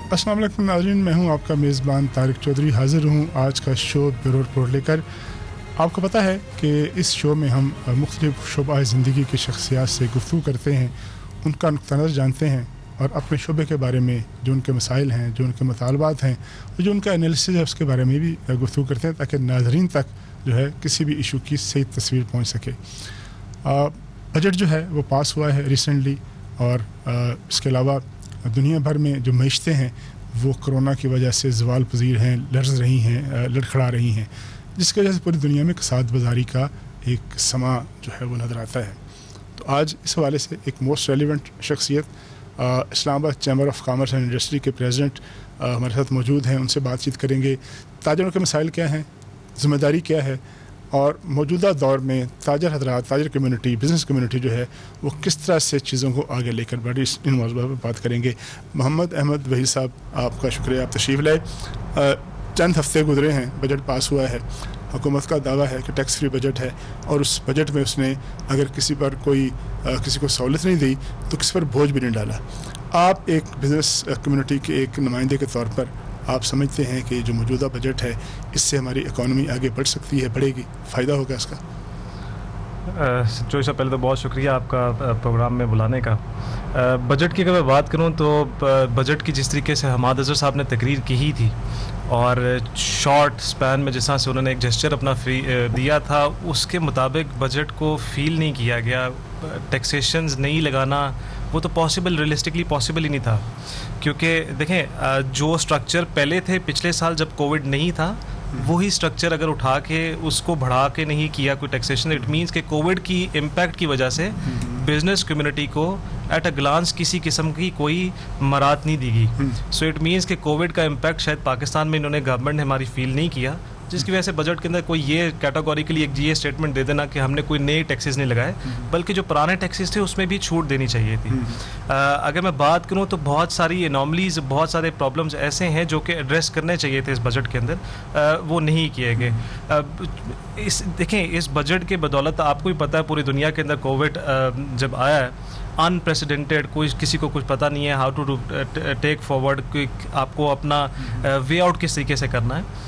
अस्सलाम वालेकुम नाज़रीन, मैं हूं आपका मेज़बान तारिक चौधरी। हाज़िर हूं आज का शो ब्यूरो रिपोर्ट लेकर। आपको पता है कि इस शो में हम मुख्तलिफ़ शोबा ज़िंदगी की शख्सियात से गुफ्तगू करते हैं, उनका नुक्ता नज़र जानते हैं और अपने शोबे के बारे में जो उनके मसाइल हैं, जो उनके मुतालबात हैं और जो उनका एनालिसिस है उसके बारे में भी गुफ्तगू करते हैं ताकि नाज़रीन तक जो है किसी भी इशू की सही तस्वीर पहुँच सके। बजट जो है वो पास हुआ है रिसेंटली और इसके अलावा दुनिया भर में जो मईशतें हैं वो कोरोना की वजह से ज़वाल पजीर हैं, लर्ज़ रही हैं, लड़खड़ा रही हैं, जिसकी वजह से पूरी दुनिया में कसाद बाज़ारी का एक समा जो है वो नज़र आता है। तो आज इस हवाले से एक मोस्ट रेलिवेंट शख्सियत Islamabad chamber of commerce and industry के प्रेसिडेंट हमारे साथ मौजूद हैं। उनसे बातचीत करेंगे, ताजरों के मसाइल क्या हैं, ज़िम्मेदारी क्या है और मौजूदा दौर में ताजर हज़रात, ताजर कम्युनिटी, बिज़नेस कम्युनिटी जो है वो किस तरह से चीज़ों को आगे लेकर बढ़ी, इन मौज़ूओं पर बात करेंगे। मोहम्मद अहमद वहीद साहब, आपका शुक्रिया, आप तशरीफ़ लाए। चंद हफ्ते गुजरे हैं, बजट पास हुआ है, हुकूमत का दावा है कि टैक्स फ्री बजट है और उस बजट में उसने अगर किसी पर कोई किसी को सहूलत नहीं दी तो किसी पर बोझ भी नहीं डाला। आप एक बिज़नेस कम्युनिटी के एक नुमाइंदे के तौर पर आप समझते हैं कि जो मौजूदा बजट है इससे हमारी इकॉनमी आगे बढ़ सकती है, बढ़ेगी, फ़ायदा होगा इसका? जो इससे पहले तो बहुत शुक्रिया आपका प्रोग्राम में बुलाने का। बजट की अगर मैं बात करूं तो बजट की जिस तरीके से हमाद अज़हर साहब ने तकरीर की ही थी और शॉर्ट स्पैन में जिस तरह से उन्होंने एक जेस्चर अपना फ्री दिया था उसके मुताबिक बजट को फ़ील नहीं किया गया। टैक्सेशंस नहीं लगाना वो तो रियलिस्टिकली पॉसिबल ही नहीं था, क्योंकि देखें जो स्ट्रक्चर पहले थे पिछले साल जब कोविड नहीं था वही स्ट्रक्चर अगर उठा के उसको बढ़ा के नहीं किया कोई टैक्सेशन, इट मीन्स कि कोविड की इम्पैक्ट की वजह से बिजनेस कम्युनिटी को एट अ ग्लांस किसी किस्म की कोई मराहत नहीं दी गई। सो इट मीन्स कि कोविड का इम्पैक्ट शायद पाकिस्तान में इन्होंने गवर्नमेंट ने हमारी फील नहीं किया, जिसकी वजह से बजट के अंदर कोई ये कैटेगोरिकली एक ये स्टेटमेंट दे देना कि हमने कोई नए टैक्सेस नहीं लगाए, बल्कि जो पुराने टैक्सेस थे उसमें भी छूट देनी चाहिए थी। अगर मैं बात करूं तो बहुत सारी एनॉमलीज, बहुत सारे प्रॉब्लम्स ऐसे हैं जो कि एड्रेस करने चाहिए थे इस बजट के अंदर, वो नहीं किए गए। देखें इस बजट के बदौलत आपको ही पता है पूरी दुनिया के अंदर कोविड जब आया है अनप्रेसिडेंटेड, कोई किसी को कुछ पता नहीं है हाउ टू टेक फॉरवर्ड, आपको अपना वे आउट किस तरीके से करना है।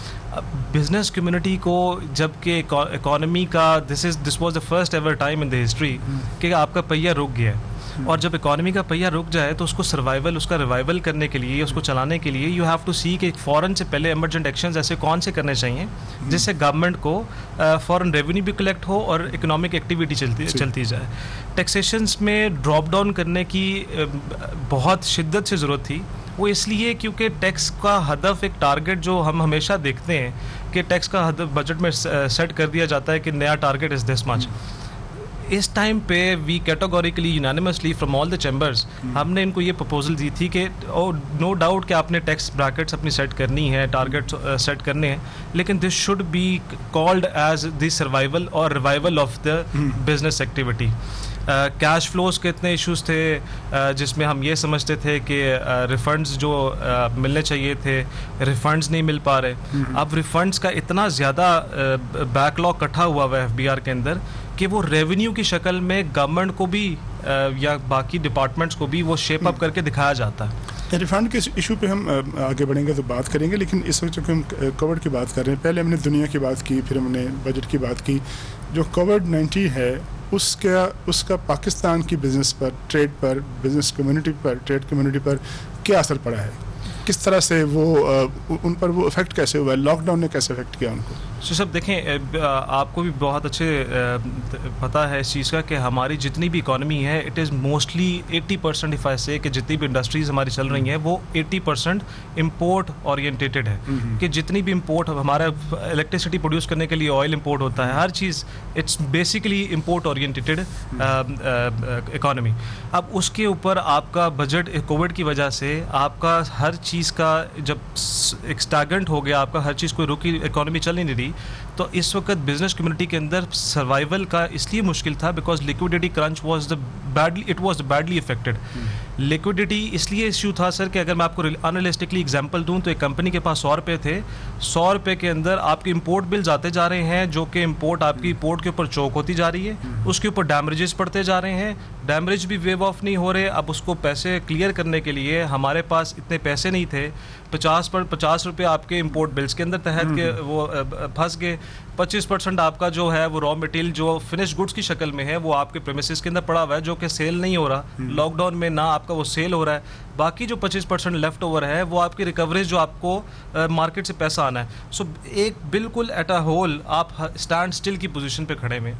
बिजनेस कम्युनिटी को जबकि इकोनॉमी का this was the first ever time in the history कि आपका पहिया रुक गया है, और जब इकोनॉमी का पहिया रुक जाए तो उसको उसका रिवाइवल करने के लिए, उसको चलाने के लिए यू हैव टू सी कि फ़ौरन से पहले इमरजेंट एक्शंस ऐसे कौन से करने चाहिए जिससे गवर्नमेंट को फ़ौरन रेवेन्यू भी कलेक्ट हो और इकोनॉमिक एक्टिविटी चलती जाए। टैक्सेशंस में ड्रॉप डाउन करने की बहुत शिद्दत से ज़रूरत थी, वो इसलिए क्योंकि टैक्स का हदफ एक टारगेट जो हम हमेशा देखते हैं कि टैक्स का हदफ बजट में सेट कर दिया जाता है कि नया टारगेट इज़ दिस मच। इस टाइम पे we categorically unanimously from all the chambers हमने इनको ये प्रपोजल दी थी कि नो डाउट कि आपने टैक्स ब्रैकेट्स अपनी सेट करनी है, टारगेट सेट करने हैं, लेकिन this should be called as the survival और revival of the business activity. Cash flows के इतने इश्यूज थे जिसमें हम ये समझते थे कि रिफंड्स जो मिलने चाहिए थे रिफंड्स नहीं मिल पा रहे। अब रिफंड्स का इतना ज़्यादा बैकलॉग इकट्ठा हुआ है एफबीआर के अंदर कि वो रेवेन्यू की शक्ल में गवर्नमेंट को भी या बाकी डिपार्टमेंट्स को भी वो शेप अप करके दिखाया जाता है। रिफंड के इशू पे हम आगे बढ़ेंगे तो बात करेंगे, लेकिन इस वक्त जब हम कोविड की बात कर रहे हैं, पहले हमने दुनिया की बात की, फिर हमने बजट की बात की। जो कोविड-19 है उसका पाकिस्तान की बिज़नेस पर, ट्रेड पर, बिज़नेस कम्युनिटी पर, ट्रेड कम्युनिटी पर क्या असर पड़ा है? किस तरह से वो उन पर वो इफ़ेक्ट कैसे हुआ है? लॉकडाउन ने कैसे इफ़ेक्ट किया उनको? सब देखें आपको भी बहुत अच्छे पता है इस चीज़ का कि हमारी जितनी भी इकॉनमी है it is mostly 80% if I से कि जितनी भी इंडस्ट्रीज़ हमारी चल रही हैं वो 80% इम्पोर्ट ओरिएंटेटेड है। कि जितनी भी इम्पोर्ट, हमारा इलेक्ट्रिसिटी प्रोड्यूस करने के लिए ऑयल इम्पोर्ट होता है, हर चीज़ it's basically import orientated economy. अब उसके ऊपर आपका बजट कोविड की वजह से आपका हर चीज़ का जब एक स्टैगनेंट हो गया, आपका हर चीज़ कोई रुकी, इकॉनमी चल नहीं रही, तो इस वक्त बिजनेस कम्युनिटी के अंदर सर्वाइवल का इसलिए मुश्किल था because liquidity crunch was the badly affected. Liquidity इसलिए इश्यू था सर कि अगर मैं आपको अनरियलिस्टिकली एग्जांपल दूं तो एक कंपनी के पास 100 रुपये थे, 100 रुपये के अंदर आपके इंपोर्ट बिल्स आते जा रहे हैं जो कि इंपोर्ट आपकी पोर्ट के ऊपर चौक होती जा रही है, उसके ऊपर डैमरेजेस पड़ते जा रहे हैं, डैमरेज भी वेव ऑफ नहीं हो रहे। अब उसको पैसे क्लियर करने के लिए हमारे पास इतने पैसे नहीं थे, 50 रुपये आपके इंपोर्ट बिल्स के अंदर तहत के वो फंस गए, 25% आपका जो है वो रॉ मटेरियल जो फिनिश गुड्स की शक्ल में है वो आपके प्रेमिसेस के अंदर पड़ा हुआ है जो कि सेल नहीं हो रहा, लॉकडाउन में ना आपका वो सेल हो रहा है, बाकी जो 25% लेफ्ट ओवर है वो आपकी रिकवरेज जो आपको मार्केट से पैसा आना है। सो एक बिल्कुल एट अ होल आप स्टैंड स्टिल की पोजीशन पे खड़े में,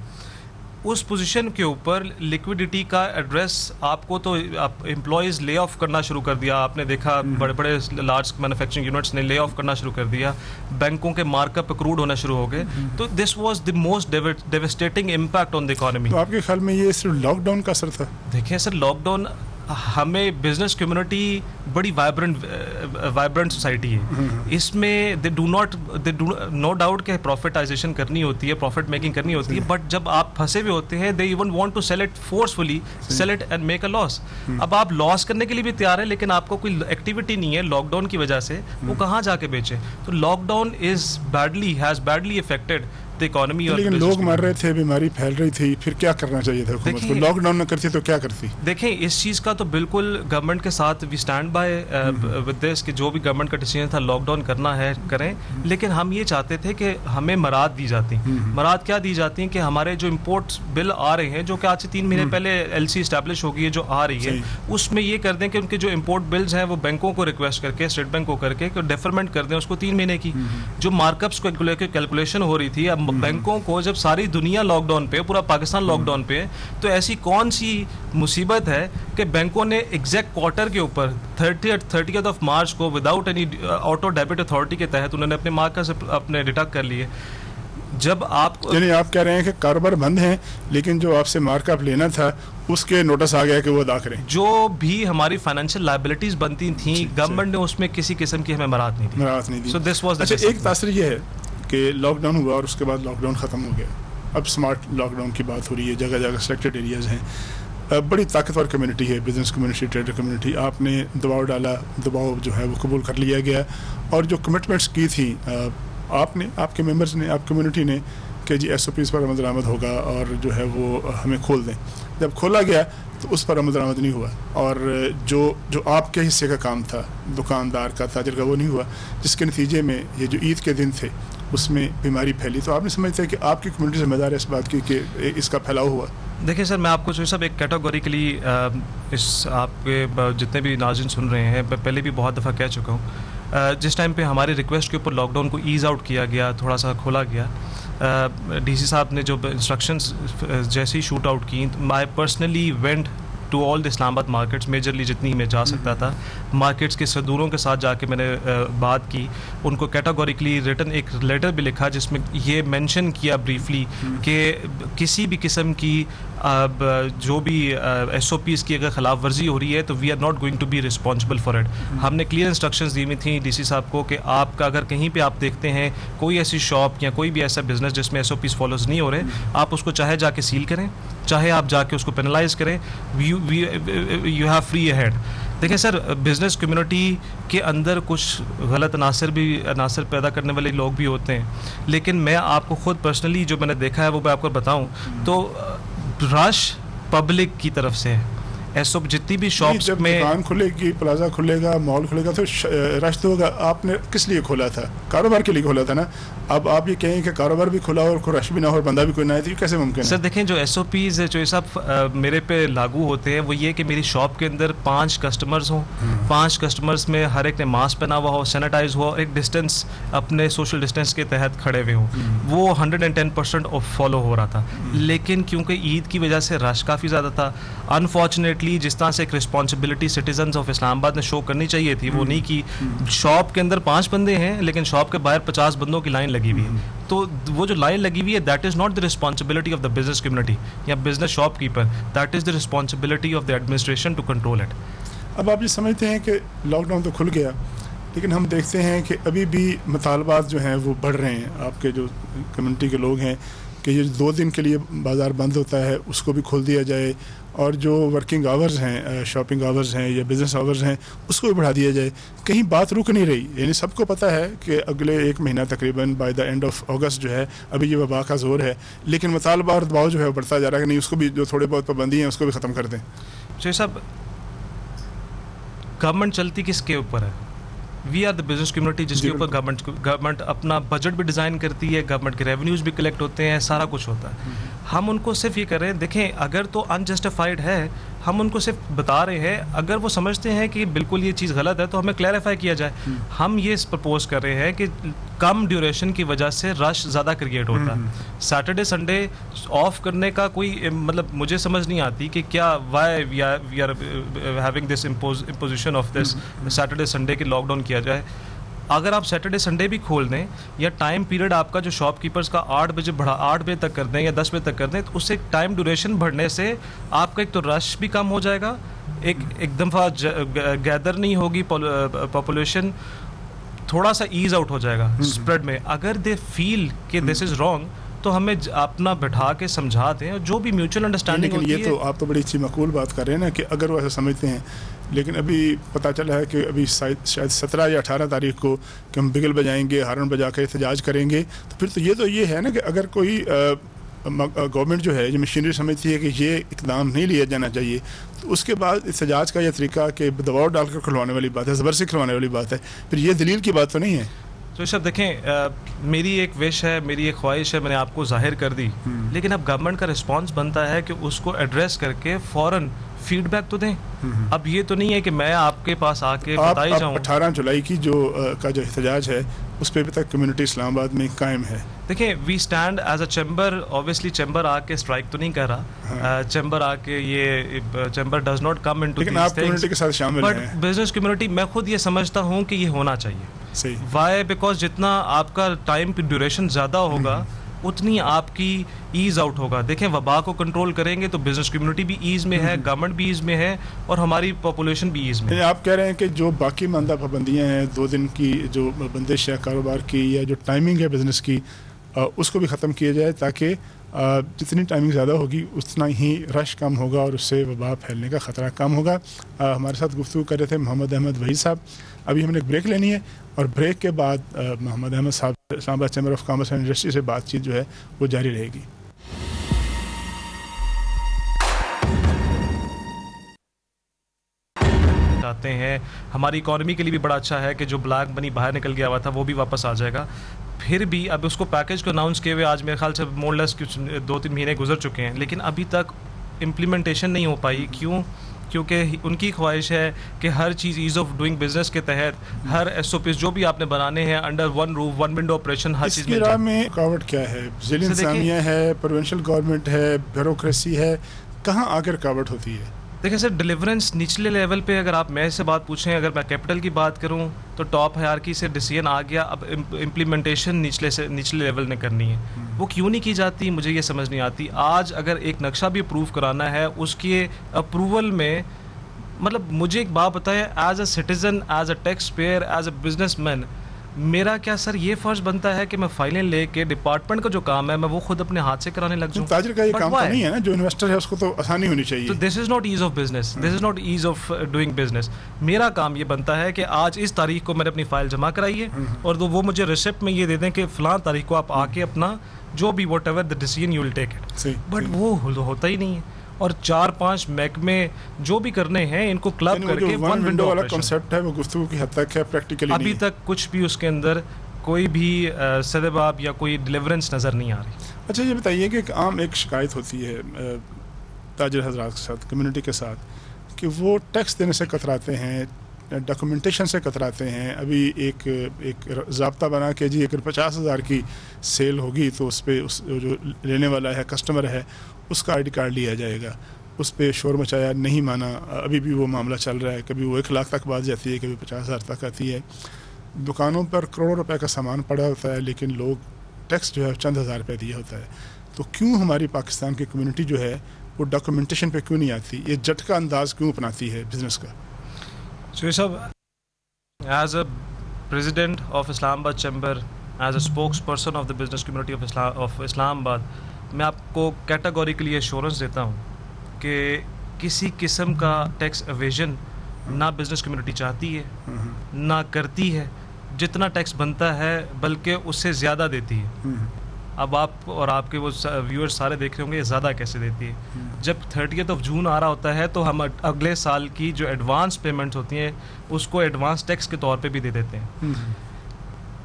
उस पोजीशन के ऊपर लिक्विडिटी का एड्रेस आपको तो आप एम्प्लॉयज़ ले ऑफ करना शुरू कर दिया, आपने देखा बड़े बड़े लार्ज मैन्युफैक्चरिंग यूनिट्स ने ले ऑफ करना शुरू कर दिया, बैंकों के मार्कअप क्रूड होना शुरू हो गए, तो this was the most devastating impact on the economy. तो आपके ख्याल में ये सिर्फ लॉकडाउन का असर था? देखिए सर, लॉकडाउन हमें बिजनेस कम्युनिटी बड़ी वाइब्रेंट सोसाइटी है, इसमें दे डू नो डाउट के प्रॉफिटाइजेशन करनी होती है, प्रॉफिट मेकिंग करनी होती है, बट जब आप फंसे हुए होते हैं they even want to sell it forcefully, sell it and make a loss. अब आप लॉस करने के लिए भी तैयार है लेकिन आपको कोई एक्टिविटी नहीं है लॉकडाउन की वजह से, वो कहाँ जाके बेचे? तो lockdown has badly affected the economy. लेकिन लोग मर रहे थे, बीमारी फैल रही थी, फिर क्या करना चाहिए था हुकूमत को? लॉकडाउन न करती तो क्या करती? देखें, इस चीज़ का तो बिल्कुल गवर्नमेंट के साथ we stand by with this कि जो भी गवर्नमेंट का डिसीजन था लॉकडाउन करना है करें, लेकिन हम ये चाहते थे कि हमें मराद दी जाती। मराद क्या दी जाती हैं कि हमारे जो इम्पोर्ट्स बिल आ रहे हैं जो कि आज से 3 महीने पहले LC इस्टेब्लिश हो गई है जो आ रही है, उसमें ये कर दें कि उनके जो इम्पोर्ट बिल्स हैं वो बैंकों को रिक्वेस्ट करके, स्टेट बैंक को करके डेफरमेंट कर दें उसको 3 महीने की। जो मार्कअप्स को कैलकुलेशन हो रही थी, अब बैंकों को जब सारी दुनिया लॉकडाउन पे, पूरा पाकिस्तान लॉकडाउन पे, तो ऐसी कौन सी मुसीबत है कि बैंकों ने एग्जैक्ट क्वार्टर के ऊपर 30th ऑफ मार्च को without any auto debit authority के तहत उन्होंने अपने मार्केट से अपने डिडक्ट कर लिए। जब आप यानी आप कह रहे हैं कि कारोबार बंद हैं लेकिन जो आपसे मार्कअप लेना था उसके नोटिस आ गया कि वो अदा करें। जो भी हमारी फाइनेंशियल लायबिलिटीज बनती थी गवर्नमेंट ने उसमें किसी किस्म की हमें मराहत नहीं दी। सो दिस वाज द एक तासर ये है कि लॉकडाउन हुआ और उसके बाद लॉकडाउन ख़त्म हो गया, अब स्मार्ट लॉकडाउन की बात हो रही है, जगह जगह सिलेक्टेड एरियाज़ हैं, बड़ी ताकतवर कम्युनिटी है, बिजनेस कम्युनिटी, ट्रेडर कम्युनिटी, आपने दबाव डाला, दबाव जो है वो कबूल कर लिया गया और जो कमिटमेंट्स की थी आपने, आपके मेंबर्स ने, आप कम्युनिटी ने कि जी SOPs पर अमल दरामद होगा और जो है वो हमें खोल दें, जब खोला गया तो उस पर अमल दरामद नहीं हुआ और जो आपके हिस्से का काम था, दुकानदार का, ताजर का, वो नहीं हुआ, जिसके नतीजे में ये जो ईद के दिन थे उसमें बीमारी फैली। तो आपने समझते हैं कि आपकी कम्युनिटी जिम्मेदार है इस बात की कि इसका फैलाव हुआ? देखिए सर, मैं आपको जो सब एक कैटेगोरिकली इस आपके जितने भी नाज़रीन सुन रहे हैं, मैं पहले भी बहुत दफ़ा कह चुका हूँ, जिस टाइम पे हमारी रिक्वेस्ट के ऊपर लॉकडाउन को ईज़ आउट किया गया, थोड़ा सा खोला गया, DC साहब ने जो इंस्ट्रक्शंस जैसे ही शूट आउट की, I personally went to all the Islamabad markets, majorly जितनी मैं जा सकता था, मार्केट्स के सदूरों के साथ जाके मैंने बात की, उनको कैटेगोरिकली रिटन एक लेटर भी लिखा जिसमें ये मेंशन किया ब्रीफली कि किसी भी किस्म की जो भी SOPs की अगर ख़िलाफ़ वर्जी हो रही है तो we are not going to be responsible for it. हमने क्लियर इंस्ट्रक्शंस दी हुई थी DC साहब को कि आपका अगर कहीं पे आप देखते हैं कोई ऐसी शॉप या कोई भी ऐसा बिजनेस जिसमें SOPs फॉलोज नहीं हो रहे, आप उसको चाहे जाके सील करें, चाहे आप जाके उसको पेनलाइज करें, यू हैव फ्री अहेड। देखिए सर, बिज़नेस कम्युनिटी के अंदर कुछ गलत अनासर पैदा करने वाले लोग भी होते हैं, लेकिन मैं आपको खुद पर्सनली जो मैंने देखा है वो मैं आपको बताऊं तो रश पब्लिक की तरफ से है। जितनी भी शॉप्स में दुकान खुलेगी, प्लाजा खुलेगा, मॉल खुलेगा तो रश तो होगा। आपने किस लिए खोला था? कारोबार के लिए खोला था ना। अब आप ये कहें कि कारोबार भी खुला और कोई रश भी ना हो और बंदा भी कोई ना आए, तो ये कैसे मुमकिन है? सर देखें, जो SOPs जो ये सब मेरे पे लागू होते हैं वो ये कि मेरी शॉप के अंदर 5 कस्टमर्स हों, 5 कस्टमर्स में हर एक ने मास्क पहना हुआ हो, सैनिटाइज हो, एक डिस्टेंस अपने सोशल डिस्टेंस के तहत खड़े हुए हों, वो 110% फॉलो हो रहा था। लेकिन क्योंकि ईद की वजह से रश काफ़ी ज़्यादा था, अनफॉर्चुनेटली जिस तरह से एक रिस्पॉन्सिबिलिटी सिटीजन्स ऑफ इस्लामाबाद ने शो करनी चाहिए थी वो नहीं की। शॉप के अंदर 5 बंदे हैं लेकिन शॉप के बाहर 50 बंदों की लाइन लगी हुई है, तो वो जो लाइन लगी हुई है that is not the responsibility of the business community या business shopkeeper, that is the responsibility of the administration to control it. अब आप ये समझते हैं कि लॉकडाउन तो खुल गया लेकिन हम देखते हैं कि अभी भी मुतालबात जो हैं वो बढ़ रहे हैं। आपके जो कम्युनिटी के लोग हैं कि ये 2 दिन के लिए बाज़ार बंद होता है उसको भी खोल दिया जाए, और जो वर्किंग आवर्स हैं, शॉपिंग आवर्स हैं या बिज़नेस आवर्स हैं, उसको भी बढ़ा दिया जाए। कहीं बात रुक नहीं रही। यानी सबको पता है कि अगले 1 महीना तकरीबन बाय द एंड ऑफ अगस्त जो है, अभी ये वबा का जोर है, लेकिन मुतालबा और दबाव जो है वो बढ़ता जा रहा है कि नहीं, उसको भी जो थोड़े बहुत पाबंदी हैं उसको भी ख़त्म कर दें। तो साहब, गवर्नमेंट चलती किसके ऊपर है? We are the business community, जिसके ऊपर गवर्नमेंट अपना बजट भी डिज़ाइन करती है, गवर्नमेंट के रेवेन्यूज़ भी कलेक्ट होते हैं, सारा कुछ होता है। हम उनको सिर्फ ये कर रहे हैं, देखें अगर तो अनजस्टिफाइड है, हम उनको सिर्फ बता रहे हैं। अगर वो समझते हैं कि बिल्कुल ये चीज़ गलत है तो हमें क्लैरिफाई किया जाए। हम ये प्रपोज कर रहे हैं कि कम ड्यूरेशन की वजह से रश ज़्यादा क्रिएट होता है। सैटरडे संडे ऑफ करने का कोई मतलब मुझे समझ नहीं आती कि क्या why we are having this imposition of this Saturday Sunday के लॉकडाउन किया जाए। अगर आप सैटरडे संडे भी खोल दें या टाइम पीरियड आपका जो शॉपकीपर्स का 8 बजे तक कर दें या 10 बजे तक कर दें, तो उससे टाइम ड्यूरेशन बढ़ने से आपका एक तो रश भी कम हो जाएगा, एक दफ़ा गैदर नहीं होगी पॉपुलेशन, थोड़ा सा ईज आउट हो जाएगा स्प्रेड में। अगर दे फील कि दिस इज़ रॉन्ग तो हमें अपना बैठा के समझा दें, और जो भी म्यूचुअल अंडरस्टैंडिंग होती है। ये तो आप तो बड़ी अच्छी मकबूल बात कर रहे हैं ना कि अगर वो ऐसा समझते हैं, लेकिन अभी पता चला है कि अभी शायद 17 या 18 तारीख को कि हम बिगल बजाएंगे, हारन बजा कर एहतजाज करेंगे, तो फिर तो ये है ना कि अगर कोई गवर्नमेंट जो है, जो मशीनरी समझती है कि ये इकदाम नहीं लिया जाना चाहिए, तो उसके बाद एहतजाज का यह तरीका कि दबाव डालकर खुलवाने वाली बात है, ज़बरदस्ती खुलवाने वाली बात है, फिर ये दलील की बात तो नहीं है। तो सर देखें, मेरी एक विश है, मेरी एक ख्वाहिश है, मैंने आपको जाहिर कर दी, लेकिन अब गवर्नमेंट का रिस्पांस बनता है कि उसको एड्रेस करके फ़ौरन फीडबैक तो दें। अब ये तो नहीं है कि मैं आपके पास आके बताई जाऊँ। 18 जुलाई की जो एहतजाज है उस पर अभी तक कम्युनिटी इस्लामाबाद में कायम है। देखिए, we stand as a chamber. Obviously chamber आके स्ट्राइक तो नहीं कर रहा, चैम्बर आके ये chamber does not come into लेकिन आप कम्युनिटी के साथ शामिल हैं। बट बिजनेस कम्युनिटी, मैं खुद ये समझता हूँ कि ये होना चाहिए। वाई? बिकॉज जितना आपका टाइम ड्यूरेशन ज़्यादा होगा उतनी आपकी ईज आउट होगा। देखें, वबा को कंट्रोल करेंगे तो बिजनेस कम्युनिटी भी ईज में है, गवर्नमेंट भी ईज में है, और हमारी पॉपुलेशन भी ईज में है। आप कह रहे हैं कि जो बाकी मानदा पाबंदियाँ हैं, 2 दिन की जो बंदिश है कारोबार की या जो टाइमिंग है बिज़नेस की, उसको भी ख़त्म किया जाए, ताकि जितनी टाइमिंग ज़्यादा होगी उतना ही रश कम होगा और उससे वबा फैलने का ख़तरा कम होगा। हमारे साथ गुफ्तगू कर रहे थे मोहम्मद अहमद वहीद साहब। अभी हमने एक ब्रेक लेनी है, और ब्रेक के बाद मोहम्मद अहमद साहब Islamabad chamber of commerce and industry से बातचीत जो है वो जारी रहेगी। आते हैं, हमारी इकॉनमी के लिए भी बड़ा अच्छा है कि जो ब्लैक मनी बाहर निकल गया हुआ था वो भी वापस आ जाएगा। फिर भी अब उसको पैकेज को अनाउंस किए हुए आज मेरे ख्याल से मोर लेस कुछ 2-3 महीने गुजर चुके हैं, लेकिन अभी तक इम्प्लीमेंटेशन नहीं हो पाई। क्यों? क्योंकि उनकी ख्वाहिश है कि हर चीज़ ईज़ ऑफ डूइंग बिजनेस के तहत हर SOPs जो भी आपने बनाने हैं under one roof, one window operation, हर चीज़ में। में रुकावट क्या है? ज़िल इंतज़ामिया है, प्रोविंशियल गवर्नमेंट है, ब्यूरोक्रेसी है, कहाँ आकर रुकावट होती है? देखिए सर, डिलीवरेंस निचले लेवल पे अगर आप मैं से बात पूछें, अगर मैं कैपिटल की बात करूं तो टॉप हायरार्की से डिसीजन आ गया, अब इम्प्लीमेंटेशन निचले लेवल ने करनी है। वो क्यों नहीं की जाती, मुझे ये समझ नहीं आती। आज अगर एक नक्शा भी अप्रूव कराना है, उसके अप्रूवल में मतलब मुझे एक बात बताएं, as a citizen, as a tax payer, as a businessman, मेरा क्या सर ये फ़र्ज़ बनता है कि मैं फाइलें लेके डिपार्टमेंट का जो काम है मैं वो खुद अपने हाथ से कराने लग जाऊँ? ताजिर का ये काम तो नहीं है ना, जो इन्वेस्टर है उसको तो आसानी होनी चाहिए। तो this is not ease of business, this is not ease of doing business. मेरा काम ये बनता है कि आज इस तारीख को मैंने अपनी फ़ाइल जमा कराई है, और तो वो मुझे रिसिप्ट में ये दे दें कि फ़लाँ तारीख को आप आके अपना जो भी whatever the decision you will take it. But वो होता ही नहीं है, और 4-5 महकमे जो भी करने हैं इनको क्लब करके वन विंडो वाला कॉन्सेप्ट है वो गुफ्तगू की हद तक है, प्रैक्टिकली अभी तक कुछ भी उसके अंदर कोई भी सदबाब या कोई डिलीवरेंस नज़र नहीं आ रही। अच्छा, ये बताइए कि एक शिकायत होती है ताजिर हजरात के साथ, कम्युनिटी के साथ, कि वो टैक्स देने से कतराते हैं, डॉक्यूमेंटेशन से कतराते हैं। अभी एक ज़ाब्ता बना के जी अगर 50,000 की सेल होगी तो उस पर उस जो लेने वाला है, कस्टमर है, उसका ID कार्ड लिया जाएगा। उस पर शोर मचाया, नहीं माना, अभी भी वो मामला चल रहा है। कभी वो 1 लाख तक बात जाती है, कभी 50,000 तक आती है। दुकानों पर करोड़ों रुपए का सामान पड़ा होता है, लेकिन लोग टैक्स जो है चंद हज़ार रुपये दिया होता है। तो क्यों हमारी पाकिस्तान की कम्युनिटी जो है वो डॉक्यूमेंटेशन पे क्यों नहीं आती? ये झटका अंदाज क्यों अपनाती है बिजनेस का? So, सब as a president of Islamabad Chamber, as a spokesperson of the business community of Islamabad, मैं आपको कैटेगोरिकली एश्योरेंस देता हूँ कि किसी किस्म का टैक्स एवेजन ना बिज़नेस कम्युनिटी चाहती है, ना करती है। जितना टैक्स बनता है बल्कि उससे ज़्यादा देती है। अब आप और आपके वो व्यूअर्स सारे देख रहे होंगे ये ज़्यादा कैसे देती है। जब 30th of June आ रहा होता है तो हम अगले साल की जो एडवांस पेमेंट्स होती हैं उसको एडवांस टैक्स के तौर पे भी दे देते हैं।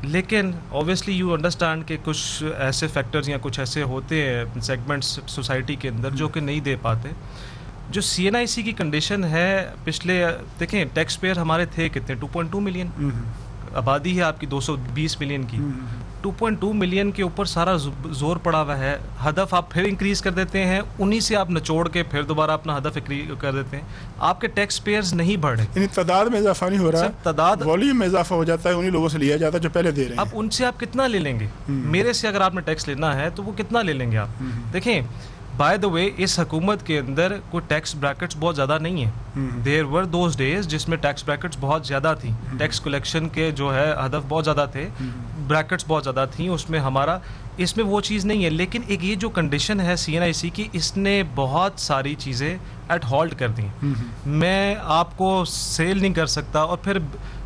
लेकिन ऑब्वियसली यू अंडरस्टैंड कि कुछ ऐसे फैक्टर्स या कुछ ऐसे होते हैं सेगमेंट्स सोसाइटी के अंदर जो कि नहीं दे पाते। जो CNIC की कंडीशन है, पिछले देखें टैक्स पेयर हमारे थे कितने, 2.2 मिलियन आबादी है आपकी 220 मिलियन की। 2.2 मिलियन के ऊपर सारा जोर पड़ा हुआ है। हदफ आप फिर इंक्रीज कर देते हैं, उन्हीं से आप निचोड़ के फिर दोबारा अपना हदफ कर देते हैं। आपके टैक्स पेयर्स नहीं बढ़ रहे, यानी तादाद में इजाफा नहीं हो रहा है, तादाद वॉल्यूम में इजाफा हो जाता है, उन्हीं लोगों से लिया जाता है जो पहले दे रहे हैं। अब उनसे आप कितना ले लेंगे? मेरे से अगर आपने टैक्स लेना है तो वो कितना ले लेंगे आप? देखें, बाय द वे इस हुकूमत के अंदर कोई टैक्स ब्रैकेट्स बहुत ज़्यादा नहीं है। देयर वर दोज डेज जिसमें टैक्स ब्रैकेट्स बहुत ज़्यादा थी, टैक्स कलेक्शन के जो है हदफ बहुत ज़्यादा थे, ब्रैकेट्स बहुत ज़्यादा थी, उसमें हमारा इसमें वो चीज़ नहीं है। लेकिन एक ये जो कंडीशन है CNIC की, इसने बहुत सारी चीज़ें एट हॉल्ट कर दी। मैं आपको सेल नहीं कर सकता और फिर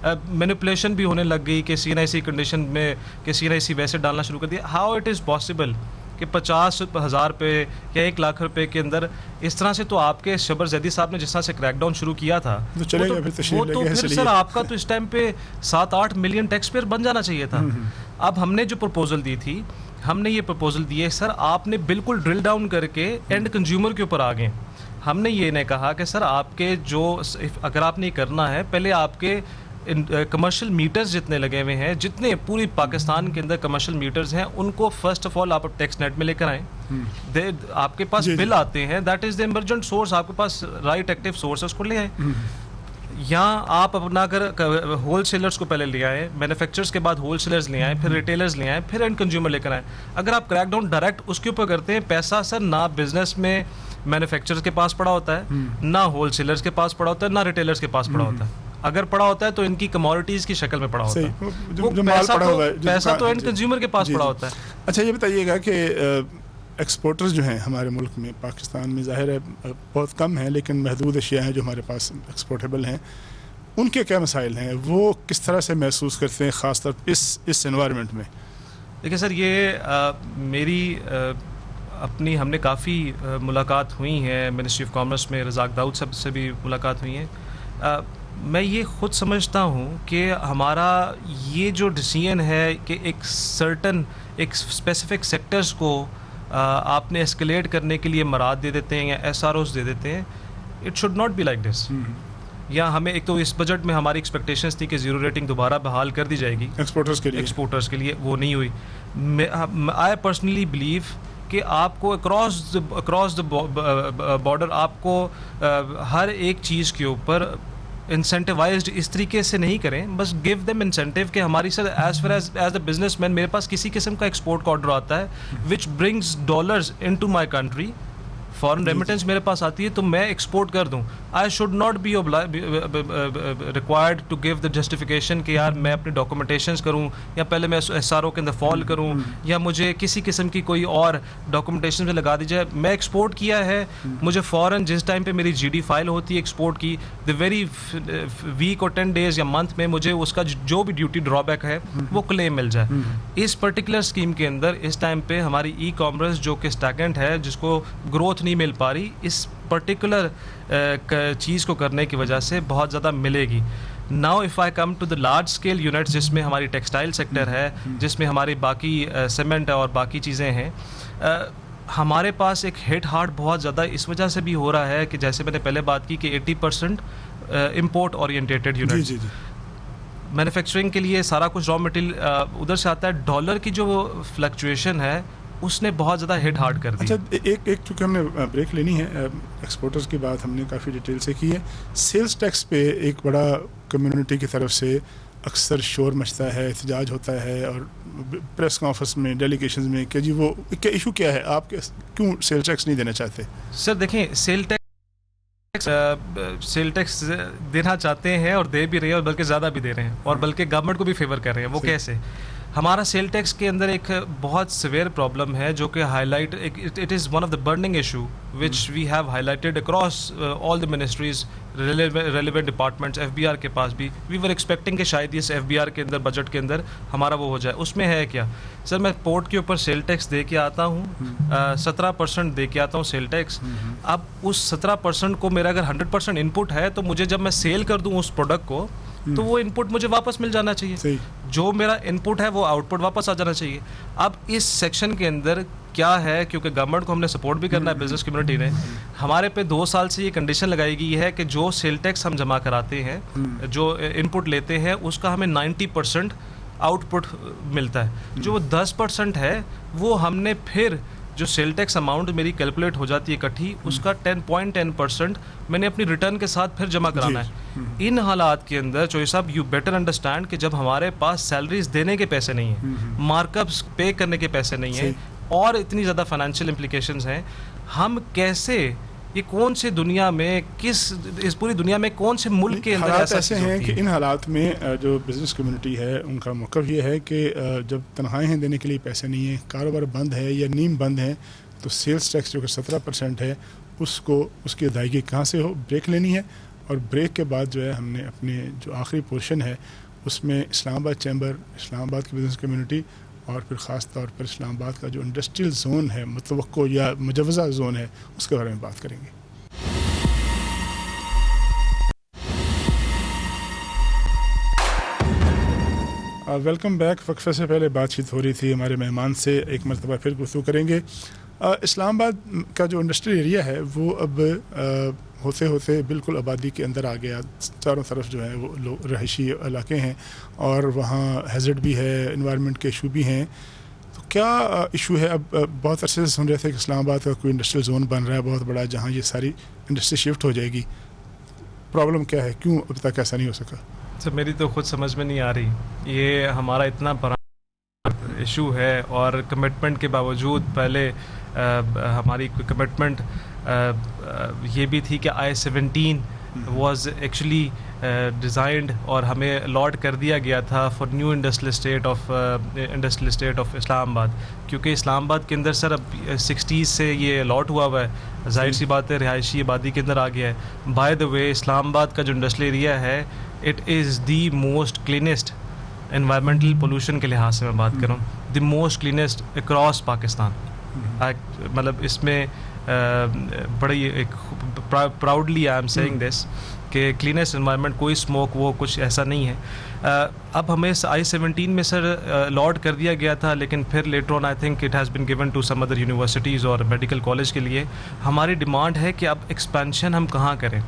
मैनिपुलेशन भी होने लग गई कि CNIC कंडीशन में कि CNIC वैसे डालना शुरू कर दिया। हाउ इट इज़ पॉसिबल कि 50,000 रुपये या 1 लाख रुपए के अंदर इस तरह से? तो आपके शबर जैदी साहब ने जिस तरह से क्रैकडाउन शुरू किया था तो चलेगा, वो तो फिर सर आपका तो इस टाइम पे 7-8 मिलियन टैक्स पेयर बन जाना चाहिए था। अब हमने जो प्रपोजल दी थी, हमने ये प्रपोजल दिए सर, आपने बिल्कुल ड्रिल डाउन करके एंड कंज्यूमर के ऊपर आ गए। हमने ये नहीं कहा कि सर आपके जो अगर आपने करना है पहले आपके कमर्शियल मीटर्स जितने लगे हुए हैं, जितने पूरी पाकिस्तान के अंदर कमर्शियल मीटर्स हैं, उनको फर्स्ट ऑफ ऑल आप टैक्स नेट में लेकर आएँ। आपके पास बिल आते हैं, that is the emergent source, आपके पास राइट एक्टिव सोर्स है, उसको ले आए। यहाँ आप अपना अगर होल सेलर्स को पहले ले आए, मैन्युफैक्चरर्स के बाद होल सेलर्स ले आए, फिर रिटेलर्स ले आए, फिर एंड कंज्यूमर लेकर आए। अगर आप क्रैकडाउन डायरेक्ट उसके ऊपर करते हैं, पैसा सर ना बिजनेस में मैन्युफैक्चरर्स के पास पड़ा होता है, ना होल सेलर्स के पास पड़ा होता है, ना रिटेलर्स के पास पड़ा होता है। अगर पड़ा होता है तो इनकी कमोडिटीज की शक्ल में पड़ा होता है, वो पैसा तो एंड कंज्यूमर के पास पड़ा होता है। अच्छा, ये बताइएगा कि एक्सपोर्टर्स जो हैं हमारे मुल्क में, पाकिस्तान में ज़ाहिर है बहुत कम हैं, लेकिन महदूद अशिया हैं जो हमारे पास एक्सपोर्टेबल हैं, उनके क्या मसाइल हैं, वो किस तरह से महसूस करते हैं ख़ासतौर इस एनवायरनमेंट में? देखिए सर, ये मेरी अपनी हमने काफ़ी मुलाकात हुई हैं मिनिस्ट्री ऑफ कॉमर्स में, रज़ाक दाऊद साहब से भी मुलाकात हुई है। मैं ये ख़ुद समझता हूँ कि हमारा ये जो डिसीजन है कि एक सर्टन एक स्पेसिफिक सेक्टर्स को आपने एस्केलेट करने के लिए मराद दे देते हैं या SROs दे देते हैं, it should not be like this. या हमें एक तो इस बजट में हमारी एक्सपेक्टेशंस थी कि ज़ीरो रेटिंग दोबारा बहाल कर दी जाएगी एक्सपोर्टर्स के लिए, वो नहीं हुई। आई पर्सनली बिलीव कि आपको अक्रॉस द बॉर्डर आपको हर एक चीज़ के ऊपर इंसेंटिवाइज्ड इस तरीके से नहीं करें, बस गिव देम इंसेंटिव कि हमारी sir as far as a businessman मेरे पास किसी किस्म का एक्सपोर्ट का ऑर्डर आता है which brings dollars into my country, foreign remittance मेरे पास आती है तो मैं एक्सपोर्ट कर दूं। I should not be required to give the justification कि यार मैं अपनी डॉक्यूमेंटेशंस करूं या पहले मैं SRO के अंदर फॉल करूं या मुझे किसी किस्म की कोई और डॉक्यूमेंटेशन में लगा दी जाए। मैं एक्सपोर्ट किया है, मुझे फ़ौरन जिस टाइम पे मेरी GD फाइल होती है एक्सपोर्ट की, द वेरी वीक और 10 डेज़ या मंथ में मुझे उसका जो भी ड्यूटी ड्रॉबैक है वो क्लेम मिल जाए। इस पर्टिकुलर स्कीम के अंदर इस टाइम पे हमारी ई-कॉमर्स जो कि स्टैगनेंट है, जिसको ग्रोथ नहीं मिल पा रही, इस पर्टिकुलर चीज़ को करने की वजह से बहुत ज़्यादा मिलेगी। Now if I come to the large scale units जिसमें हमारी टेक्सटाइल सेक्टर है, जिसमें हमारी बाकी सीमेंट है और बाकी चीज़ें हैं, हमारे पास एक हिट हार्ट बहुत ज़्यादा इस वजह से भी हो रहा है कि जैसे मैंने पहले बात की कि 80% इम्पोर्ट ओरिएंटेड यूनिट, मैन्युफैक्चरिंग के लिए सारा कुछ रॉ मटेरियल उधर से आता है। डॉलर की जो फ्लक्चुएशन है उसने बहुत ज़्यादा हिट हार्ड कर दी। अच्छा, एक चूँकि हमने ब्रेक लेनी है, एक्सपोर्टर्स की बात हमने काफ़ी डिटेल से की है। सेल्स टैक्स पे एक बड़ा कम्युनिटी की तरफ से अक्सर शोर मचता है, एहतजाज होता है और प्रेस कॉन्फ्रेंस में, डेलीगेशन में कि जी वो क्या इशू क्या है, आप क्यों सेल्स टैक्स नहीं देना चाहते? सर देखें, सेल सेल टैक्स देना चाहते हैं और दे भी रहे हैं और बल्कि ज़्यादा भी दे रहे हैं और बल्कि गवर्नमेंट को भी फेवर कर रहे हैं। वो कैसे? हमारा सेल टैक्स के अंदर एक बहुत सिवियर प्रॉब्लम है जो कि highlight it is one of the burning issue which we have highlighted across all the ministries relevant departments. FBR के पास भी वी वर एक्सपेक्टिंग कि शायद इस एफबीआर के अंदर बजट के अंदर हमारा वो हो जाए। उसमें है क्या सर, मैं पोर्ट के ऊपर सेल टैक्स दे के आता हूँ, 17% दे के आता हूँ सेल टैक्स। अब उस 17% को मेरा अगर 100% इनपुट है तो मुझे जब मैं सेल कर दूँ उस प्रोडक्ट को तो वो इनपुट मुझे वापस मिल जाना चाहिए। जो मेरा इनपुट है वो आउटपुट वापस आ जाना चाहिए। अब इस सेक्शन के अंदर क्या है, क्योंकि गवर्नमेंट को हमने सपोर्ट भी करना है, बिजनेस कम्युनिटी ने हमारे पे 2 साल से ये कंडीशन लगाई गई है कि जो सेल टैक्स हम जमा कराते हैं, जो इनपुट लेते हैं, उसका हमें 90% आउटपुट मिलता है। जो 10% है वो हमने फिर जो सेल टैक्स अमाउंट मेरी कैलकुलेट हो जाती है इकट्ठी, उसका 10.10% मैंने अपनी रिटर्न के साथ फिर जमा कराना है। इन हालात के अंदर चोई साहब, यू बेटर अंडरस्टैंड कि जब हमारे पास सैलरीज देने के पैसे नहीं हैं, मार्कअप्स पे करने के पैसे नहीं हैं और इतनी ज़्यादा फाइनेंशियल इम्प्लीकेशंस हैं, हम कैसे, ये कौन से दुनिया में, इस पूरी दुनिया में कौन से मुल्क के अंदर हालात ऐसे हैं कि इन हालात में जो बिज़नेस कम्युनिटी है उनका मौक़िफ़ ये है कि जब तनख्वाहें देने के लिए पैसे नहीं हैं, कारोबार बंद है या नीम बंद है, तो सेल्स टैक्स जो कि 17% है उसको, उसकी अदायगी कहाँ से हो, ब्रेक लेनी है। और ब्रेक के बाद जो है हमने अपने जो आखिरी पोर्शन है उसमें इस्लामाबाद चैम्बर, इस्लामाबाद की बिज़नेस कम्युनिटी और फिर ख़ास तौर पर इस्लामाबाद का जो इंडस्ट्रियल जोन है, मुतवक्को या मुजवज़ा जोन है, उसके बारे में बात करेंगे। Welcome back. वक्फे से पहले बातचीत हो रही थी हमारे मेहमान से, एक मरतबा फिर गुफ्तगू करेंगे। इस्लामाबाद का जो इंडस्ट्रियल एरिया है वो अब होते होते बिल्कुल आबादी के अंदर आ गया। चारों तरफ जो है वो लोग रहायशी इलाके हैं और वहाँ हैज़र्ड भी है, इन्वायरमेंट के इशू भी हैं। तो क्या इशू है? अब बहुत अरसे से सुन रहे थे कि इस्लामाबाद का कोई इंडस्ट्रियल जोन बन रहा है बहुत बड़ा, जहाँ ये सारी इंडस्ट्री शिफ्ट हो जाएगी। प्रॉब्लम क्या है, क्यों अभी तक ऐसा नहीं हो सका? सर, मेरी तो खुद समझ में नहीं आ रही। ये हमारा इतना बड़ा इशू है और कमिटमेंट के बावजूद पहले हमारी कमिटमेंट ये भी थी कि I-17 वाज एक्चुअली डिज़ाइंड और हमें अलॉट कर दिया गया था for new industrial state of Islamabad, क्योंकि इस्लामाबाद के अंदर सर अब 60s से ये अलॉट हुआ हुआ है। जाहिर सी बात है, रिहायशी आबादी के अंदर आ गया है। बाय द वे, इस्लामाबाद का जो इंडस्ट्रियल एरिया है, it is the most cleanest, environmental pollution के लिहाज से मैं बात करूँ, the most cleanest across Pakistan. मतलब इसमें बड़ी एक proudly I am saying this कि क्लीनेस्ट एनवायरनमेंट, कोई स्मोक वो कुछ ऐसा नहीं है। अब हमें I-17 में सर अलॉट कर दिया गया था, लेकिन फिर later on I think it has been given to some other universities और मेडिकल कॉलेज के लिए। हमारी डिमांड है कि अब एक्सपेंशन हम कहाँ करें।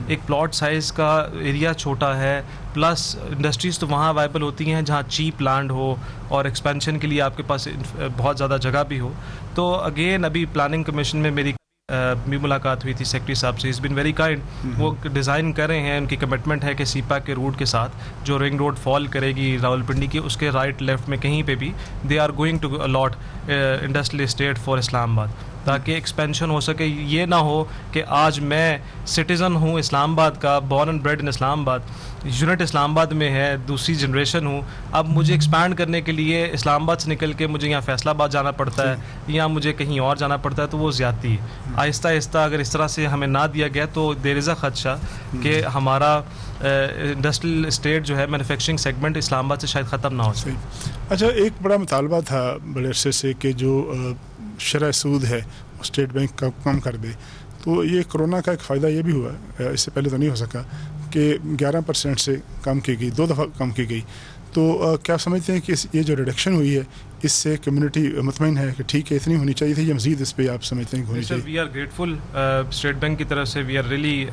एक प्लॉट साइज़ का एरिया छोटा है, प्लस इंडस्ट्रीज़ तो वहाँ अवेलेबल होती हैं जहाँ चीप लैंड हो और एक्सपेंशन के लिए आपके पास बहुत ज़्यादा जगह भी हो। तो अगेन अभी प्लानिंग कमीशन में मेरी भी मुलाकात हुई थी सेक्रेटरी साहब से। Is been very kind. वो डिज़ाइन कर रहे हैं, उनकी कमिटमेंट है कि सीपा के रूट के साथ जो रिंग रोड फॉल करेगी रावलपिंडी की, उसके राइट लेफ्ट में कहीं पे भी they are going to allot industrial estate for Islamabad, ताकि एक्सपेंशन हो सके। ये ना हो कि आज मैं सिटीज़न हूँ इस्लामाबाद का, born and bread in Islamabad, unit Islamabad में है, दूसरी जनरेशन हूँ, अब मुझे एक्सपैंड करने के लिए इस्लामाबाद से निकल के मुझे यहाँ फैसलाबाद जाना पड़ता है या मुझे कहीं और जाना पड़ता है, तो वो ज़्यादती है। आहिस्ता आहिस्ता अगर इस तरह से हमें ना दिया गया तो देर इज़ अ खदशा कि हमारा इंडस्ट्रियल स्टेट जो है, मैन्युफैक्चरिंग सेगमेंट इस्लामाबाद से शायद ख़त्म ना हो सके। अच्छा, एक बड़ा मुतालबा था बड़े अरसे से कि जो शरह सूद है स्टेट बैंक का कम कर दे, तो ये कोरोना का एक फ़ायदा ये भी हुआ, इससे पहले तो नहीं हो सका, कि 11% से कम की गई, 2 दफ़ा कम की गई। तो क्या आप समझते हैं कि ये जो रिडक्शन हुई है इससे कम्युनिटी मुतमईन है कि ठीक है, इतनी होनी चाहिए थी या मज़ीद इस पर आप समझते हैं कि होनी चाहिए? We are grateful state bank की तरफ से, we are really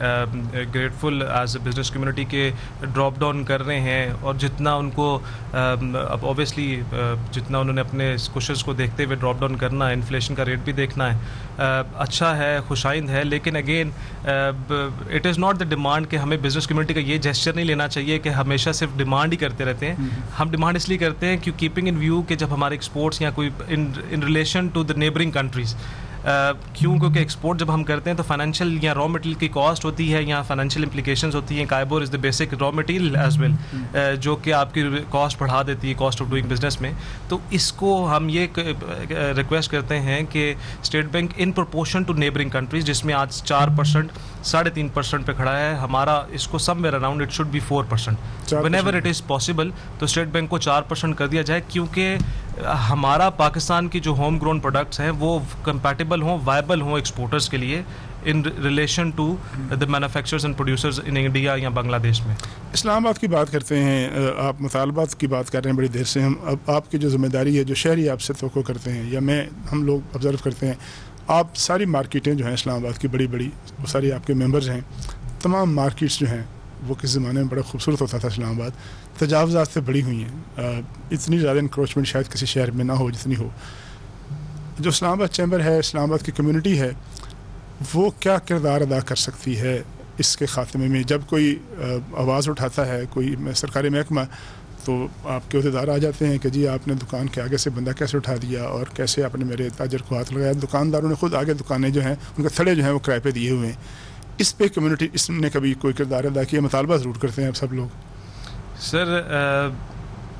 grateful as a business community के ड्रॉप डाउन कर रहे हैं। और जितना उनको अब ऑब्वियसली जितना उन्होंने अपने कुशंस को देखते हुए ड्रॉप डाउन करना है, इन्फ्लेशन का रेट भी देखना है, अच्छा है, खुशाइंद है। लेकिन again it is not the demand कि हमें बिजनेस कम्युनिटी का ये जेस्चर नहीं लेना चाहिए कि हमेशा सिर्फ डिमांड ही करते रहते हैं। हम डिमांड इसलिए करते हैं कि कीपिंग इन व्यू कि जब हमारे एक्सपोर्ट्स या कोई in relation to the neighbouring countries, क्यों? क्योंकि एक्सपोर्ट जब हम करते हैं तो फाइनेंशियल या रॉ मटेरियल की कॉस्ट होती है या फाइनेंशियल इंप्लीकेशंस होती हैं. KIBOR is the basic raw material as well, जो कि आपकी कॉस्ट बढ़ा देती है कॉस्ट ऑफ डूइंग बिजनेस में. तो इसको हम ये रिक्वेस्ट करते हैं कि state bank in proportion to neighbouring countries, जिसमें आज 4%, 3.5% पे खड़ा है, हमारा इसको somewhere around it should be 4%. Whenever it is possible तो स्टेट बैंक को 4% कर दिया जाए, क्योंकि हमारा पाकिस्तान की जो होम ग्रोन प्रोडक्ट्स हैं वो कंपैटिबल हों, वायबल हों एक्सपोर्टर्स के लिए in relation to the manufacturers and producers in India या बांग्लादेश में. इस्लामाबाद की बात करते हैं, आप मुतालबात की बात कर रहे हैं बड़ी देर से. हम अब आपकी जो ज़िम्मेदारी है, जो शहरी आपसे तवक्को करते हैं या हम लोग ऑब्ज़र्व करते हैं, आप सारी मार्केटें जो हैं इस्लामाबाद की बड़ी बड़ी, वो सारी आपके मेंबर्स हैं. तमाम मार्केट्स जो हैं वो किस ज़माने में बड़ा खूबसूरत होता था इस्लामाबाद, तजावज़ात से बड़ी हुई हैं. इतनी ज़्यादा इंक्रोचमेंट शायद किसी शहर में ना हो जितनी हो. जो इस्लामाबाद चैम्बर है, इस्लामाबाद की कम्युनिटी है, वो क्या किरदार अदा कर सकती है इसके ख़ात्मे में? जब कोई आवाज़ उठाता है कोई सरकारी महकमा, तो आपके अहदेदार आ जाते हैं कि जी आपने दुकान के आगे से बंदा कैसे उठा दिया और कैसे आपने मेरे ताजर को हाथ लगाया. दुकानदारों ने खुद आगे दुकानें जो हैं उनके थड़े जो हैं वो किराए पे दिए हुए हैं. इस पे कम्युनिटी इसने कभी कोई किरदार अदा किया? मुतालबा ज़रूर करते हैं अब सब लोग. सर,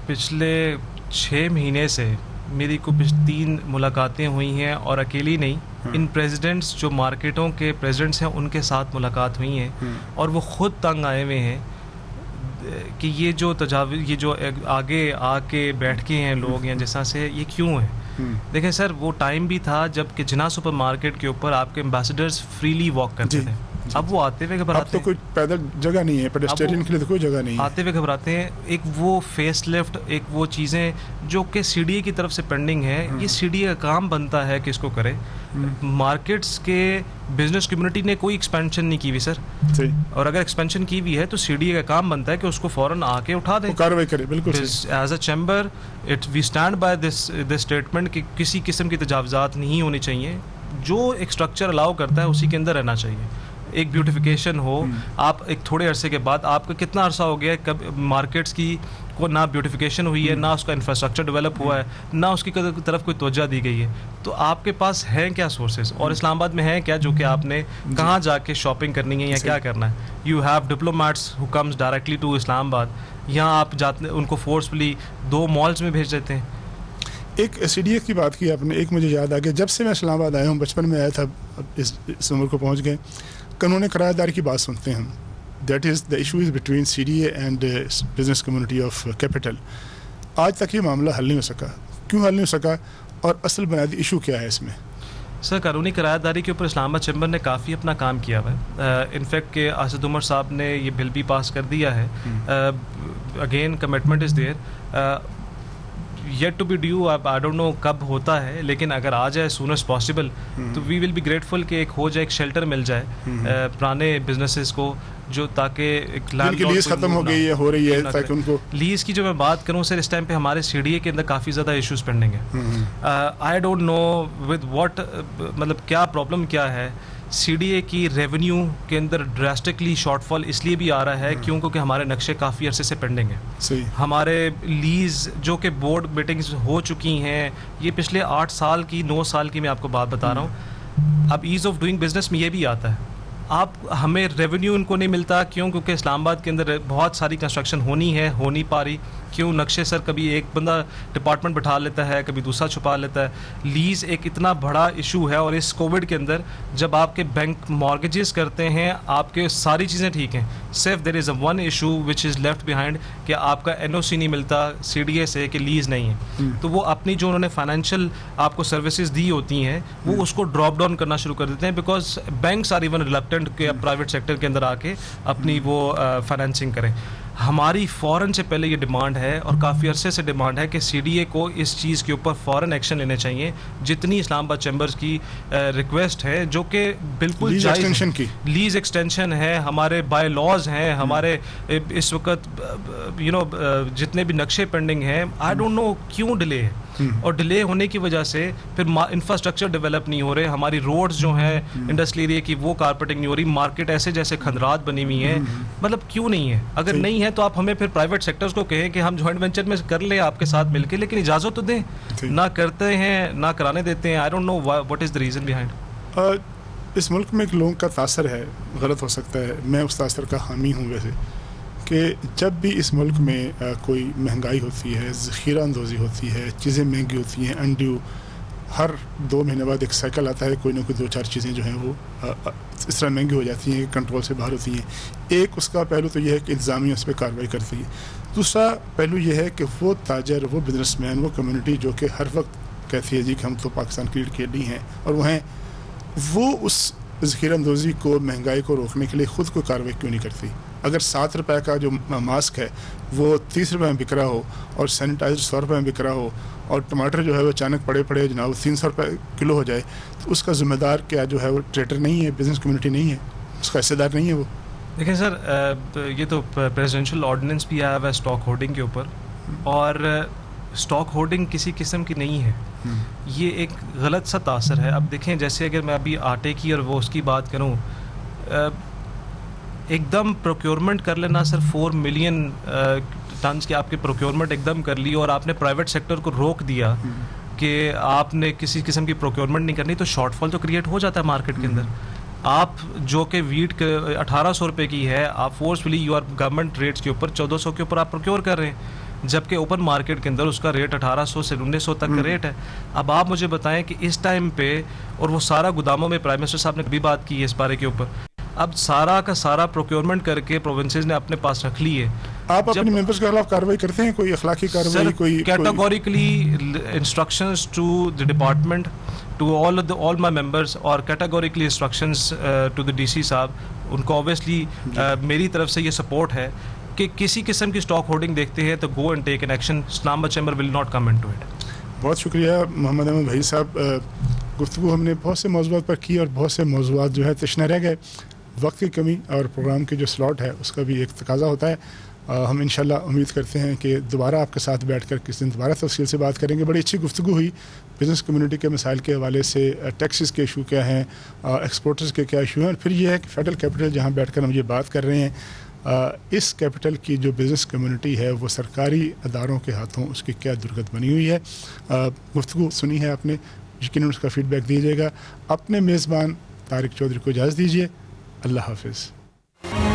पिछले 6 महीने से मेरी को 3 मुलाकातें हुई हैं, और अकेली नहीं, इन प्रेसिडेंट्स जो मार्केटों के प्रेसिडेंट्स हैं उनके साथ मुलाकात हुई हैं, और वो ख़ुद तंग आए हुए हैं कि ये जो आगे आके बैठ के हैं लोग या जैसा से, ये क्यों है. देखें सर, वो टाइम भी था जब कि जिना सुपर मार्केट के ऊपर आपके एम्बेसडर्स फ्रीली वॉक करते थे. अब वो आते हुए घबराते हैं. अब तो कोई पैदल जगह नहीं है, पेडेस्ट्रियन के लिए तो कोई जगह नहीं है. आते हुए घबराते हैं. एक वो फेस लिफ्ट, एक वो चीज़ें जो कि सीडीए की तरफ से पेंडिंग है, ये सीडीए का काम बनता है कि इसको करे. मार्केट्स के बिजनेस कम्युनिटी ने कोई एक्सपेंशन नहीं की हुई सर, और अगर एक्सपेंशन की हुई है तो सीडीए का काम बनता है कि उसको फ़ौरन आके उठा दें, कार्रवाई करे. बिल्कुल. As a chamber we stand by this statement कि किसी किस्म की तजावज़ात नहीं होनी चाहिए. जो एक स्ट्रक्चर अलाउ करता है उसी के अंदर रहना चाहिए. एक ब्यूटिफिकेशन हो. आप एक थोड़े अरसे के बाद, आपका कितना अरसा हो गया कब मार्केट्स की को ना ब्यूटिफिकेशन हुई है, ना उसका इंफ्रास्ट्रक्चर डेवलप हुआ है, ना उसकी तरफ कोई तवज्जो दी गई है. तो आपके पास हैं क्या सोर्सेज, और इस्लामाबाद में है क्या जो कि आपने कहाँ जाके शॉपिंग करनी है या क्या करना है. You have diplomats who comes directly to Islamabad. यहाँ आप जाते उनको फोर्सफुली 2 मॉल्स में भेज देते हैं. एक सीडीए की बात की आपने, एक मुझे याद आ गया. जब से मैं इस्लामाबाद आया हूँ, बचपन में आया था, अब इस उम्र को पहुँच गए, कानून किराएदारी की बात सुनते हैं हम. That is the issue is between CDA and business community of capital. आज तक ये मामला हल नहीं हो सका. क्यों हल नहीं हो सका, और असल बुनियादी इशू क्या है इसमें? सर, कानूनी किराएदारी के ऊपर इस्लामाबाद चैम्बर ने काफ़ी अपना काम किया हुआ है. इनफैक्ट के असद उमर साहब ने ये बिल भी पास कर दिया है. Again commitment is there, yet to be due. अब आई डोंट नो कब होता है, लेकिन अगर आ जाए सून एज पॉसिबल तो वी विल बी ग्रेटफुल कि एक हो जाए, एक शेल्टर मिल जाए पुराने बिजनेसेस को, जो ताकि एक लीज खत्म हो गई है, हो रही है, ताकि उनको लीज की जो मैं बात करूं सर, इस टाइम पे हमारे सीडीए के अंदर काफ़ी ज़्यादा इश्यूज पेंडिंग है. I don't know with what, मतलब क्या प्रॉब्लम क्या है. सीडीए की रेवेन्यू के अंदर ड्रास्टिकली शॉर्टफॉल इसलिए भी आ रहा है क्योंकि हमारे नक्शे काफ़ी अरसे से पेंडिंग है. सही. हमारे लीज जो कि बोर्ड मीटिंग्स हो चुकी हैं, ये पिछले 8 साल की 9 साल की मैं आपको बात बता रहा हूँ. अब ईज़ ऑफ डूइंग बिजनेस में ये भी आता है. आप हमें रेवेन्यू उनको नहीं मिलता. क्यों? क्योंकि इस्लामाबाद के अंदर बहुत सारी कंस्ट्रक्शन हो नहीं पा रही. क्यों? नक्शे सर, कभी एक बंदा डिपार्टमेंट बिठा लेता है, कभी दूसरा छुपा लेता है. लीज़ एक इतना बड़ा इशू है, और इस कोविड के अंदर जब आपके बैंक मॉर्गेजेस करते हैं, आपके सारी चीज़ें ठीक हैं, सिर्फ there is one issue which is left behind कि आपका एनओसी नहीं मिलता सीडीए से कि लीज़ नहीं है. तो वो अपनी जो उन्होंने फाइनेंशियल आपको सर्विसेज दी होती हैं, वो उसको ड्रॉप डाउन करना शुरू कर देते हैं, because banks are even reluctant के प्राइवेट सेक्टर के अंदर आके अपनी वो फाइनेंसिंग करें. हमारी फ़ौरन से पहले ये डिमांड है, और काफ़ी अरसे से डिमांड है कि सीडीए को इस चीज़ के ऊपर फ़ौरन एक्शन लेने चाहिए. जितनी इस्लामाबाद चैम्बर्स की रिक्वेस्ट है, जो कि बिल्कुल लीज एक्सटेंशन है, हमारे बाय लॉज हैं, हमारे इस वक्त जितने भी नक्शे पेंडिंग हैं, आई डोंट नो क्यों डिले है. और डिले होने की वजह से फिर इंफ्रास्ट्रक्चर डेवलप नहीं हो रहे. हमारी रोड्स जो हैं इंडस्ट्रियल एरिया की, वो कारपेटिंग नहीं हो रही. मार्केट ऐसे जैसे खंदरात बनी हुई हैं. मतलब क्यों नहीं है? अगर नहीं है हैं तो आप हमें फिर प्राइवेट सेक्टर्स को कहें कि हम जॉइंट वेंचर में कर लें आपके साथ मिलकर, लेकिन इजाज़त तो दें। ना करते हैं, ना कराने देते हैं। I don't know what is the reason behind. इस मुल्क में एक लोगों का तासर है, गलत हो सकता है, मैं उस तासर का हामी हूँ वैसे, कि जब भी इस मुल्क में कोई महंगाई होती है, ज़ख़ीरा अंदोज़ी होती है, चीज़ें महंगी होती हैं, अनड्यू, हर 2 महीने बाद एक साइकिल आता है, कोई ना कोई 2-4 चीज़ें जो हैं वो इस तरह महंगी हो जाती हैं, कंट्रोल से बाहर होती हैं। एक उसका पहलू तो यह है कि इंतज़ामिया उस पर कार्रवाई करती है। दूसरा पहलू यह है कि वो ताजर, वो बिजनेसमैन, वो कम्युनिटी जो कि हर वक्त कहती है जी कि हम तो पाकिस्तान क्रिकेट खेल रही हैं और वो उस ज़ख़ीरा अंदोज़ी को, महंगाई को रोकने के लिए ख़ुद कोई कार्रवाई क्यों नहीं करती। अगर 7 रुपए का जो मास्क है वो 30 रुपए में बिक रहा हो और सैनिटाइज़र 100 रुपए में बिक रहा हो और टमाटर जो है वो अचानक पड़े जनाब 300 रुपए किलो हो जाए, तो उसका ज़िम्मेदार क्या जो है वो ट्रेडर नहीं है, बिज़नेस कम्युनिटी नहीं है, उसका हिस्सेदार नहीं है वो। देखिए सर, ये तो प्रेसिडेंशियल ऑर्डिनेंस भी आया हुआ है स्टॉक होल्डिंग के ऊपर, और स्टॉक होल्डिंग किसी किस्म की नहीं है। ये एक गलत सा तासर है। अब देखें, जैसे अगर मैं अभी आटे की और वो उसकी बात करूं, एकदम प्रोक्योरमेंट कर लेना, सर 4 मिलियन टन्स की आपकी प्रोक्योरमेंट एकदम कर ली और आपने प्राइवेट सेक्टर को रोक दिया कि आपने किसी किस्म की प्रोक्योरमेंट नहीं करनी, तो शॉर्टफॉल तो क्रिएट हो जाता है मार्केट के अंदर। आप जो कि वीट 1800 रुपये की है, आप forcefully you are government rates के ऊपर 1400 के ऊपर आप प्रोक्योर कर रहे हैं, जबकि ओपन मार्केट के अंदर उसका रेट 1800 से 1900 तक का रेट है। अब आप मुझे बताएं कि इस टाइम पे, और वो सारा गोदामों में, प्राइम मिनिस्टर साहब ने भी बात की है इस बारे के ऊपर, अब सारा का सारा प्रोक्योरमेंट करके प्रोविंसेस ने अपने पास रख ली है। आप अपने मेंबर्स के खिलाफ कार्रवाई करते हैं, कोई अखलाकी कार्रवाई? कोई categorically instructions to the department, to all my members, और categorically instructions to the DC साहब, उनको ऑब्वियसली मेरी तरफ से ये सपोर्ट है कि किसी किस्म की स्टॉक होल्डिंग देखते हैं तो go and take an action. Islamabad chamber will not come into it. बहुत शुक्रिया मोहम्मद अहमद भाई साहब। गुफ्तगू हमने बहुत से मौज़ूआत पर की और बहुत से मौज़ूआत जो है तशना रह गए। वक्त की कमी और प्रोग्राम की जो स्लॉट है उसका भी एक तकाज़ा होता है। हम इंशाल्लाह उम्मीद करते हैं कि दोबारा आपके साथ बैठकर किस दिन दोबारा तफसील से बात करेंगे। बड़ी अच्छी गुफ्तगू हुई बिज़नेस कम्युनिटी के मसाइल के हवाले से, टैक्सेस के इशू क्या हैं, एक्सपोर्टर्स के क्या इशू हैं, और फिर ये है कि फेडरल कैपिटल जहाँ बैठकर हम ये बात कर रहे हैं, इस कैपिटल की जो बिज़नेस कम्युनिटी है वो सरकारी अदारों के हाथों उसकी क्या दुर्गत बनी हुई है। गुफ्तगू सुनी है आपने, यकीनन उसका फ़ीडबैक दीजिएगा। अपने मेज़बान तारिक चौधरी को इजाज़त दीजिए। अल्लाह हाफ़िज़।